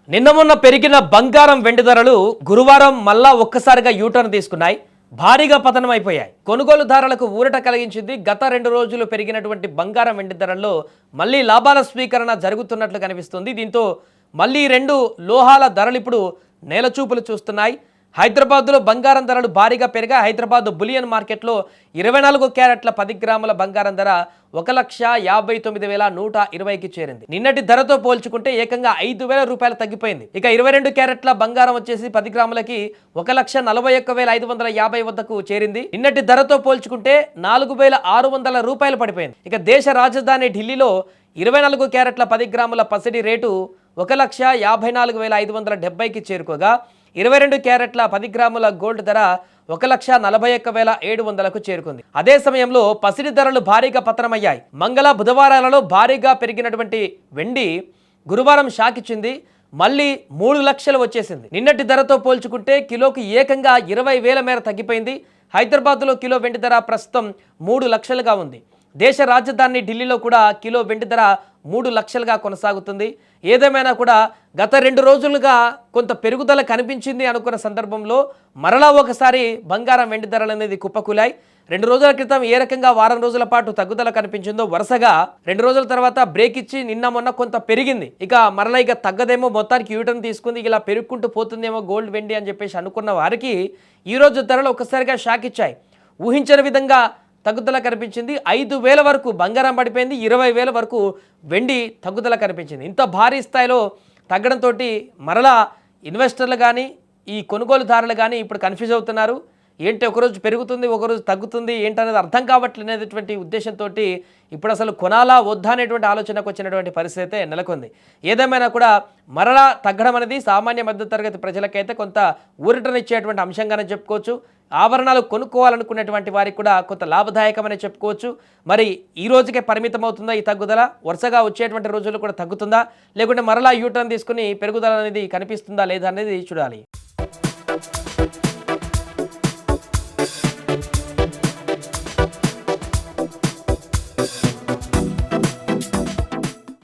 నిన్న మొన్న పెరిగిన బంగారం వెండి ధరలు గురువారం మళ్ళా ఒక్కసారిగా యూటర్న్ తీసుకున్నాయి. భారీగా పతనం అయిపోయాయి. కొనుగోలుదారులకు ఊరట కలిగించింది. గత 2 రోజులు పెరిగినటువంటి బంగారం వెండి ధరల్లో మళ్ళీ లాభాల స్వీకరణ జరుగుతున్నట్లు కనిపిస్తుంది. దీంతో మళ్ళీ 2 లోహాల ధరలు ఇప్పుడు నేలచూపులు చూస్తున్నాయి. హైదరాబాద్లో బంగారం ధరలు భారీగా పెరిగాయి. హైదరాబాద్ బులియన్ మార్కెట్లో 24 క్యారెట్ల 10 గ్రాముల బంగారం ధర 1,59,120కి చేరింది. నిన్నటి ధరతో పోల్చుకుంటే ఏకంగా 5,000 రూపాయలు తగ్గిపోయింది. ఇక 22 క్యారెట్ల బంగారం వచ్చేసి 10 గ్రాములకి 1,41,550 వద్దకు చేరింది. నిన్నటి ధరతో పోల్చుకుంటే 4,600 రూపాయలు పడిపోయింది. ఇక దేశ రాజధాని ఢిల్లీలో 24 క్యారెట్ల 10 గ్రాముల పసిడి రేటు 1,54,570కి చేరుకోగా 22 క్యారెట్ల 10 గ్రాముల గోల్డ్ ధర 1,41,700కు చేరుకుంది. అదే సమయంలో పసిడి ధరలు భారీగా పతనమయ్యాయి. మంగళ బుధవారాలలో భారీగా పెరిగినటువంటి వెండి గురువారం షాక్ ఇచ్చింది. మళ్ళీ 3 లక్షలు వచ్చేసింది. నిన్నటి ధరతో పోల్చుకుంటే కిలోకి ఏకంగా 20,000 మేర తగ్గిపోయింది. హైదరాబాద్లో కిలో వెండి ధర ప్రస్తుతం 3 లక్షలుగా ఉంది. దేశ రాజధాని ఢిల్లీలో కూడా కిలో వెండి ధర 3 లక్షలుగా కొనసాగుతుంది. ఏదేమైనా కూడా గత 2 రోజులుగా కొంత పెరుగుదల కనిపించింది అనుకున్న సందర్భంలో మరలా ఒకసారి బంగారం వెండి ధరలు అనేది కుప్పకూలాయి. 2 రోజుల క్రితం ఏ రకంగా వారం రోజుల పాటు తగ్గుదల కనిపించిందో వరుసగా 2 రోజుల తర్వాత బ్రేక్ ఇచ్చి నిన్న మొన్న కొంత పెరిగింది. ఇక మరలా తగ్గదేమో, మొత్తానికి యూటర్న్ తీసుకుంది, ఇలా పెరుగుకుంటూ పోతుందేమో గోల్డ్ వెండి అని చెప్పేసి అనుకున్న వారికి ఈరోజు ధరలు ఒక్కసారిగా షాక్ ఇచ్చాయి. ఊహించని విధంగా తగ్గుదల కనిపించింది. 5,000 వరకు బంగారం పడిపోయింది. 20,000 వరకు వెండి తగ్గుదల కనిపించింది. ఇంత భారీ స్థాయిలో తగ్గడంతో మరలా ఇన్వెస్టర్లు కానీ ఈ కొనుగోలుదారులు కానీ ఇప్పుడు కన్ఫ్యూజ్ అవుతున్నారు. ఏంటి ఒకరోజు పెరుగుతుంది, ఒకరోజు తగ్గుతుంది, ఏంటనేది అర్థం కావట్లేనటువంటి ఉద్దేశంతో ఇప్పుడు అసలు కొనాలా వద్దా అనేటువంటి ఆలోచనకు వచ్చినటువంటి పరిస్థితి నెలకొంది. ఏదేమైనా కూడా మరలా తగ్గడం అనేది సామాన్య మధ్యతరగతి ప్రజలకైతే కొంత ఊరటనిచ్చేటువంటి అంశంగానే చెప్పుకోవచ్చు. ఆభరణాలు కొనుక్కోవాలనుకునేటువంటి వారికి కూడా కొంత లాభదాయకమనే చెప్పుకోవచ్చు. మరి ఈ రోజుకే పరిమితం అవుతుందా ఈ తగ్గుదల? వరుసగా వచ్చేటువంటి రోజులు కూడా తగ్గుతుందా, లేకుంటే మరలా యూటర్న్ తీసుకుని పెరుగుదల అనేది కనిపిస్తుందా లేదా అనేది చూడాలి.